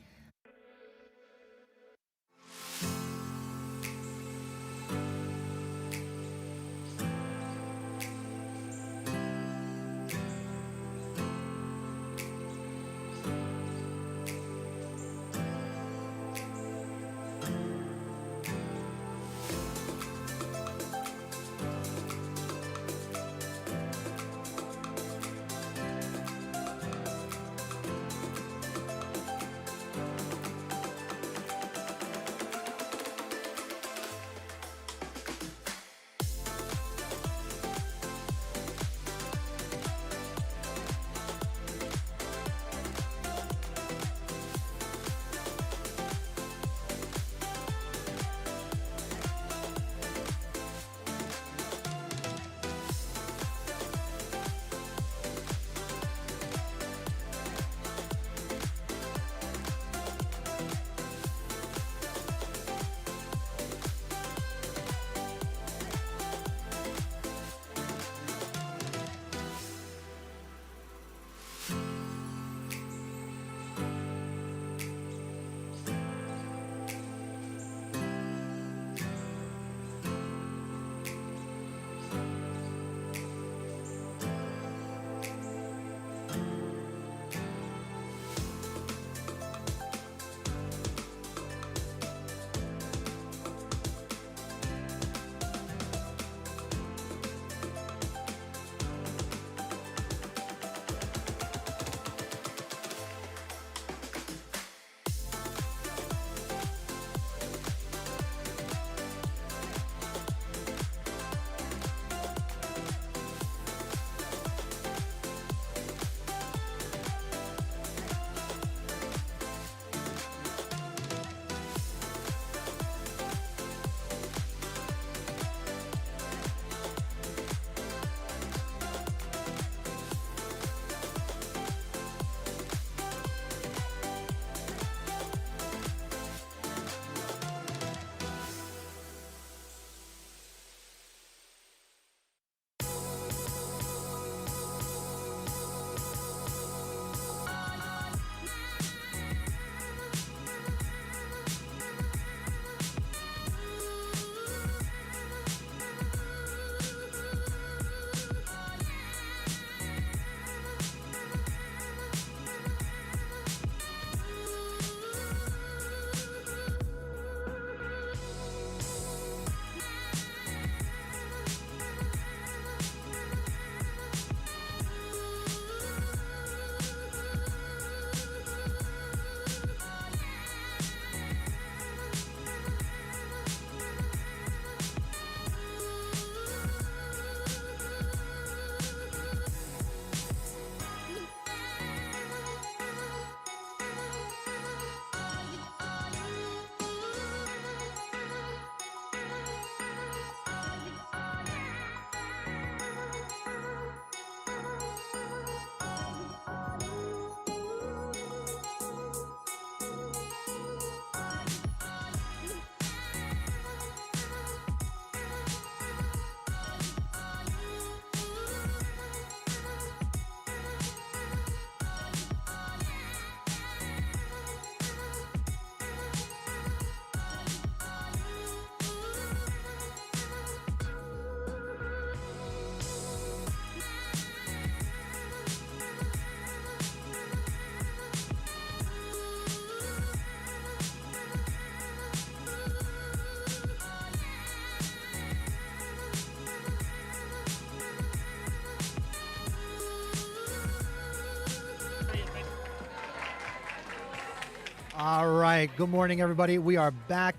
All right. Good morning, everybody. We are back.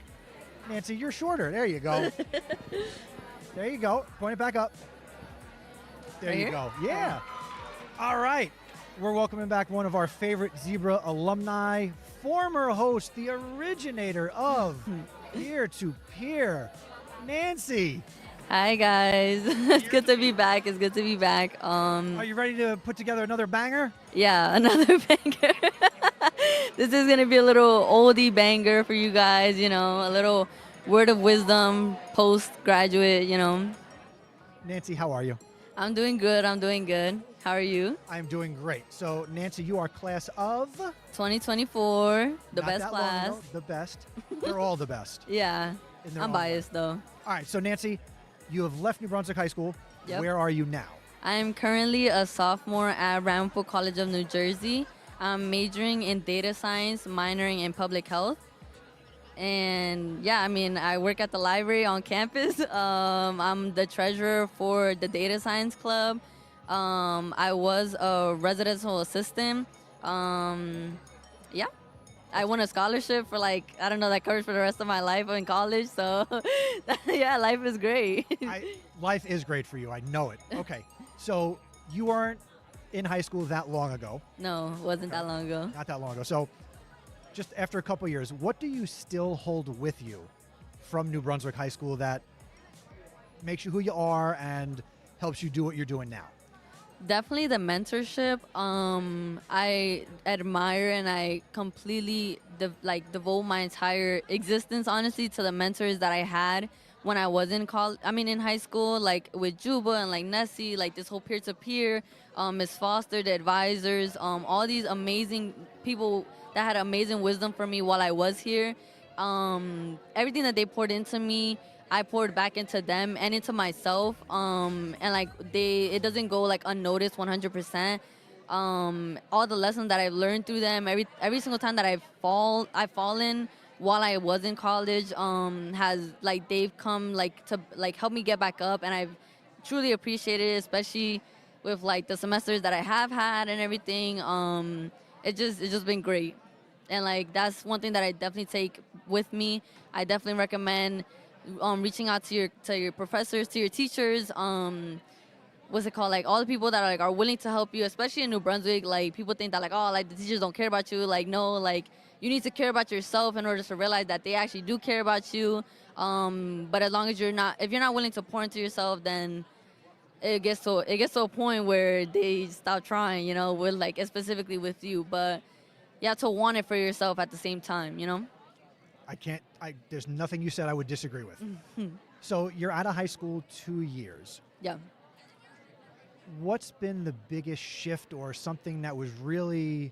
Nancy, you're shorter. There you go. There you go. Point it back up. There Right you here? go. Yeah. All right. We're welcoming back one of our favorite Zebra alumni, former host, the originator of Peer to Peer, Nancy. Hi guys, it's good to be back. It's good to be back. Are you ready to put together another banger? Yeah, another banger. This is gonna be a little oldie banger for you guys. You know, a little word of wisdom postgraduate. You know, Nancy, how are you? I'm doing good. I'm doing good. How are you? I'm doing great. So, Nancy, you are class of? 2024, the Not best that long class. ago, the best. They're all the best. Yeah, in their I'm own way. biased though. All right. So, Nancy, you have left New Brunswick High School. Yep. Where are you now? I'm currently a sophomore at Ramapo College of New Jersey. I'm majoring in data science, minoring in public health. And yeah, I mean, I work at the library on campus. I'm the treasurer for the data science club. I was a residential assistant. Yeah, I won a scholarship for that covers for the rest of my life in college. So yeah, life is great. Life is great for you. I know it. Okay. So you weren't in high school that long ago. No, it wasn't that long ago. Not that long ago. So just after a couple years, what do you still hold with you from New Brunswick High School that makes you who you are and helps you do what you're doing now? Definitely the mentorship. I admire and I completely devote my entire existence, honestly, to the mentors that I had when I was in in high school, like with Juba and like Nessie, like this whole peer-to-peer, Miss Foster, the advisors, all these amazing people that had amazing wisdom for me while I was here. Everything that they poured into me, I poured back into them and into myself. And it doesn't go unnoticed 100%. All the lessons that I've learned through them, every single time that I've fallen while I was in college, they've come to help me get back up, and I've truly appreciated it, especially with the semesters that I have had and everything. It's just been great. And that's one thing that I definitely take with me. I definitely recommend reaching out to your professors, to your teachers, what's it called? All the people that are willing to help you, especially in New Brunswick. People think that the teachers don't care about you. No, you need to care about yourself in order to realize that they actually do care about you. But as long as if you're not willing to pour into yourself, then it gets to a point where they stop trying, with specifically with you. But you have to want it for yourself at the same time, There's nothing you said I would disagree with. So you're out of high school 2 years. Yeah. What's been the biggest shift or something that was really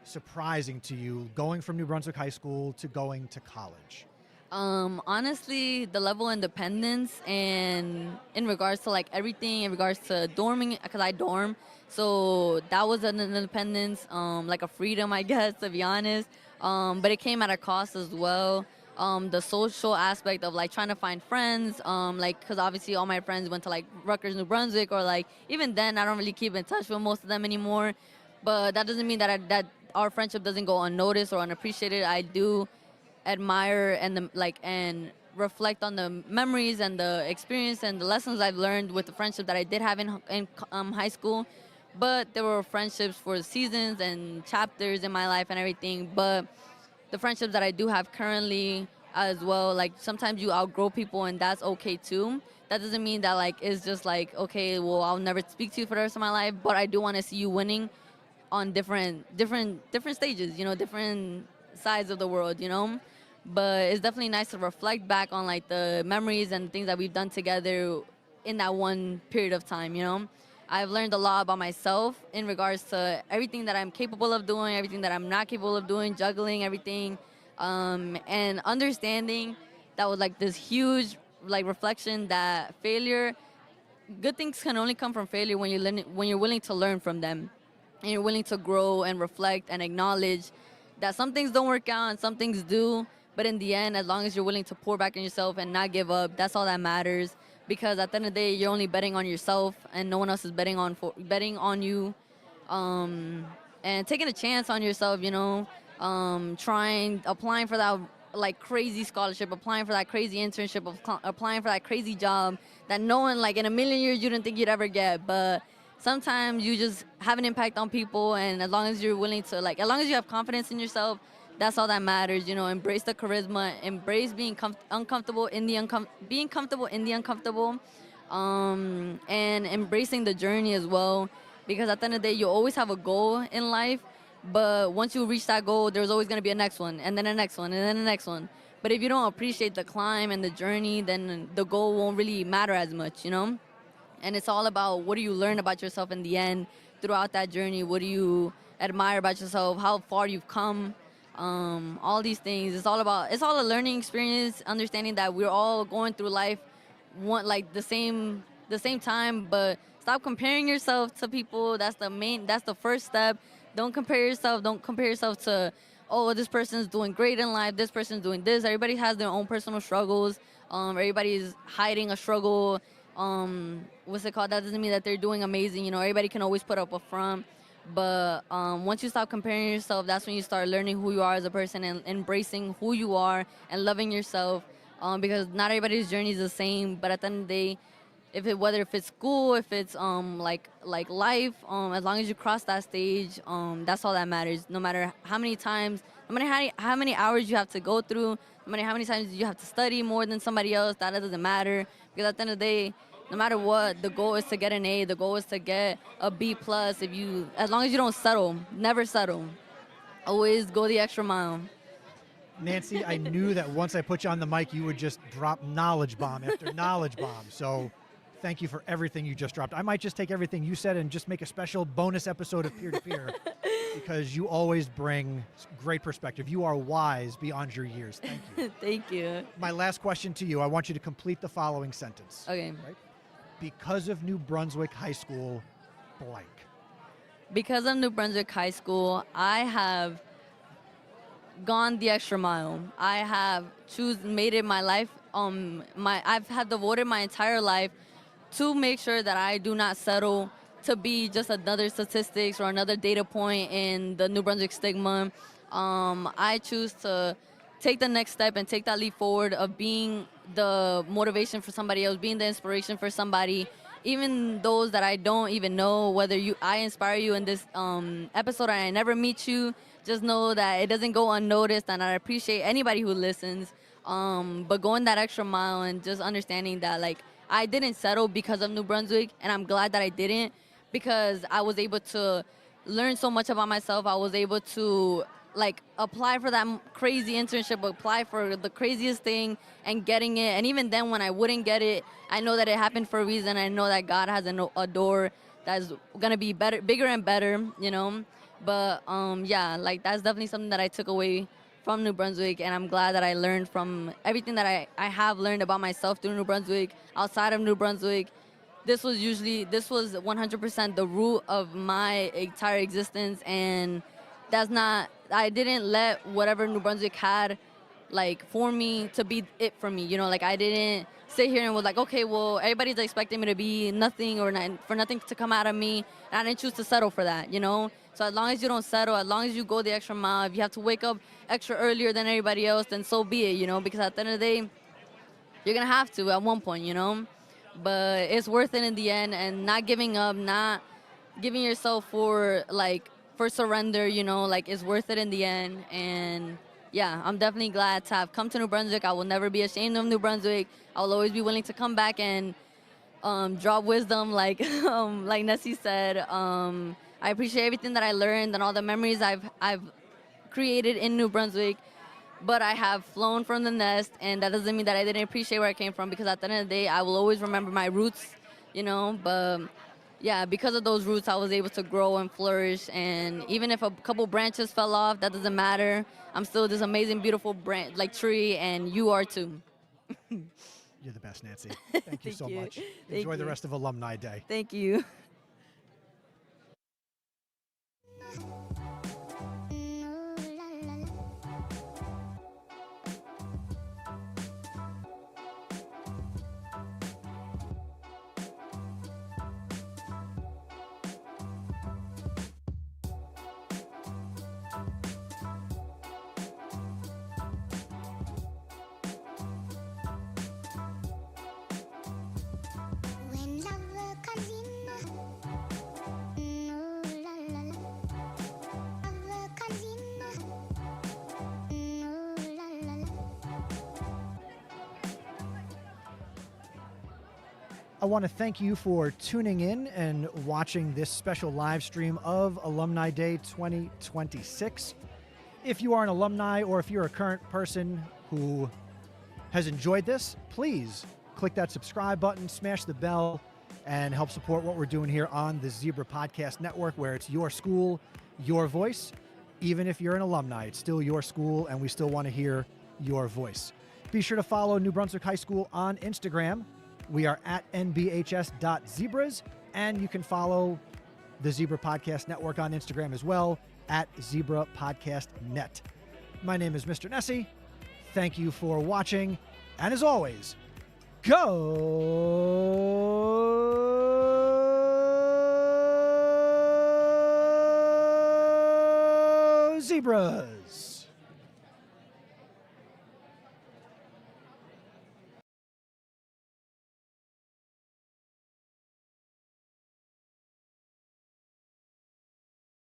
surprising to you going from New Brunswick High School to going to college? Honestly, the level of independence, and in regards to everything, in regards to dorming, because I dorm, so that was an independence, a freedom, I guess, to be honest. But it came at a cost as well. The social aspect of trying to find friends, because obviously all my friends went to Rutgers, New Brunswick, or even then I don't really keep in touch with most of them anymore. But that doesn't mean that our friendship doesn't go unnoticed or unappreciated. I do admire and reflect on the memories and the experience and the lessons I've learned with the friendship that I did have in high school. But there were friendships for seasons and chapters in my life and everything. But the friendships that I do have currently as well, sometimes you outgrow people, and that's okay too. That doesn't mean that it's just okay, well, I'll never speak to you for the rest of my life, but I do want to see you winning on different stages, different sides of the world, But it's definitely nice to reflect back on the memories and things that we've done together in that one period of time, I've learned a lot about myself in regards to everything that I'm capable of doing, everything that I'm not capable of doing, juggling everything, and understanding that was this huge reflection that good things can only come from failure when you're willing to learn from them, and you're willing to grow and reflect and acknowledge that some things don't work out and some things do. But in the end, as long as you're willing to pour back on yourself and not give up, that's all that matters. Because at the end of the day, you're only betting on yourself, and no one else is betting on you, and taking a chance on yourself. applying for that like crazy scholarship, applying for that crazy internship, applying for that crazy job that no one like in a million years you didn't think you'd ever get. But sometimes you just have an impact on people, and as long as you're willing to like, as long as you have confidence in yourself, that's all that matters. You know, embrace the charisma, embrace being uncomfortable in the being comfortable in the uncomfortable, and embracing the journey as well. Because at the end of the day, you always have a goal in life, but once you reach that goal, there's always going to be a next one, and then a next one, and then the next one. But if you don't appreciate the climb and the journey, then the goal won't really matter as much, you know? And it's all about what do you learn about yourself in the end throughout that journey? What do you admire about yourself? How far you've come? All these things. It's all a learning experience, understanding that we're all going through life like the same time, but stop comparing yourself to people. That's the first step. Don't compare yourself to, oh, this person's doing great in life, this person's doing this. Everybody has their own personal struggles. Everybody's hiding a struggle. What's it called? That doesn't mean that they're doing amazing. You know, everybody can always put up a front. But once you stop comparing yourself, that's when you start learning who you are as a person and embracing who you are and loving yourself. Because not everybody's journey is the same. But at the end of the day, whether it's school, if it's like life, as long as you cross that stage, that's all that matters. No matter how many times, no matter how many hours you have to go through, no matter how many times you have to study more than somebody else, that doesn't matter. Because at the end of the day, no matter what, the goal is to get an A. The goal is to get a B plus. As long as you don't settle, never settle. Always go the extra mile. Nancy, I knew that once I put you on the mic, you would just drop knowledge bomb after knowledge bomb. So thank you for everything you just dropped. I might just take everything you said and just make a special bonus episode of Peer to Peer because you always bring great perspective. You are wise beyond your years. Thank you. Thank you. My last question to you, I want you to complete the following sentence. Okay. Right? Because of New Brunswick High School, blank. Because of New Brunswick High School, I have gone the extra mile. I have made it my life. I've had devoted my entire life to make sure that I do not settle to be just another statistics or another data point in the New Brunswick stigma. I choose to take the next step and take that leap forward of being the motivation for somebody else, being the inspiration for somebody, even those that I don't even know, whether I inspire you in this episode and I never meet you, just know that it doesn't go unnoticed, and I appreciate anybody who listens. But going that extra mile and just understanding that, like, I didn't settle because of New Brunswick, and I'm glad that I didn't, because I was able to learn so much about myself. I was able to, like, apply for that crazy internship, apply for the craziest thing and getting it. And even then when I wouldn't get it, I know that it happened for a reason. I know that God has a door that's going to be better, bigger and better, you know. But yeah, like, that's definitely something that I took away from New Brunswick, and I'm glad that I learned from everything that I have learned about myself through New Brunswick, outside of New Brunswick. This was 100% the root of my entire existence, and I didn't let whatever New Brunswick had, like, for me to be it for me, you know. Like, I didn't sit here and was like, okay, well, everybody's expecting me to be nothing or for nothing to come out of me, and I didn't choose to settle for that, you know. So as long as you don't settle, as long as you go the extra mile, if you have to wake up extra earlier than everybody else, then so be it, you know, because at the end of the day, you're going to have to at one point, you know. But it's worth it in the end, and not giving up, not giving yourself for surrender, you know, like, it's worth it in the end. And yeah, I'm definitely glad to have come to New Brunswick. I will never be ashamed of New Brunswick. I will always be willing to come back and drop wisdom, like like Nessie said. I appreciate everything that I learned and all the memories I've created in New Brunswick, but I have flown from the nest, and that doesn't mean that I didn't appreciate where I came from, because at the end of the day, I will always remember my roots, you know. But yeah, because of those roots, I was able to grow and flourish, and even if a couple branches fell off, that doesn't matter. I'm still this amazing, beautiful tree, and you are too. You're the best, Nancy. Thank you so much. Enjoy the rest of Alumni Day. Thank you. I want to thank you for tuning in and watching this special live stream of Alumni Day 2026. If you are an alumni or if you're a current person who has enjoyed this, please click that subscribe button, smash the bell, and help support what we're doing here on the Zebra Podcast Network, where it's your school, your voice. Even if you're an alumni, it's still your school, and we still want to hear your voice. Be sure to follow New Brunswick High School on Instagram. We are at nbhs.zebras, and you can follow the Zebra Podcast Network on Instagram as well, at Zebra Podcast Net. My name is Mr. Nessie. Thank you for watching, and as always, go Zebras!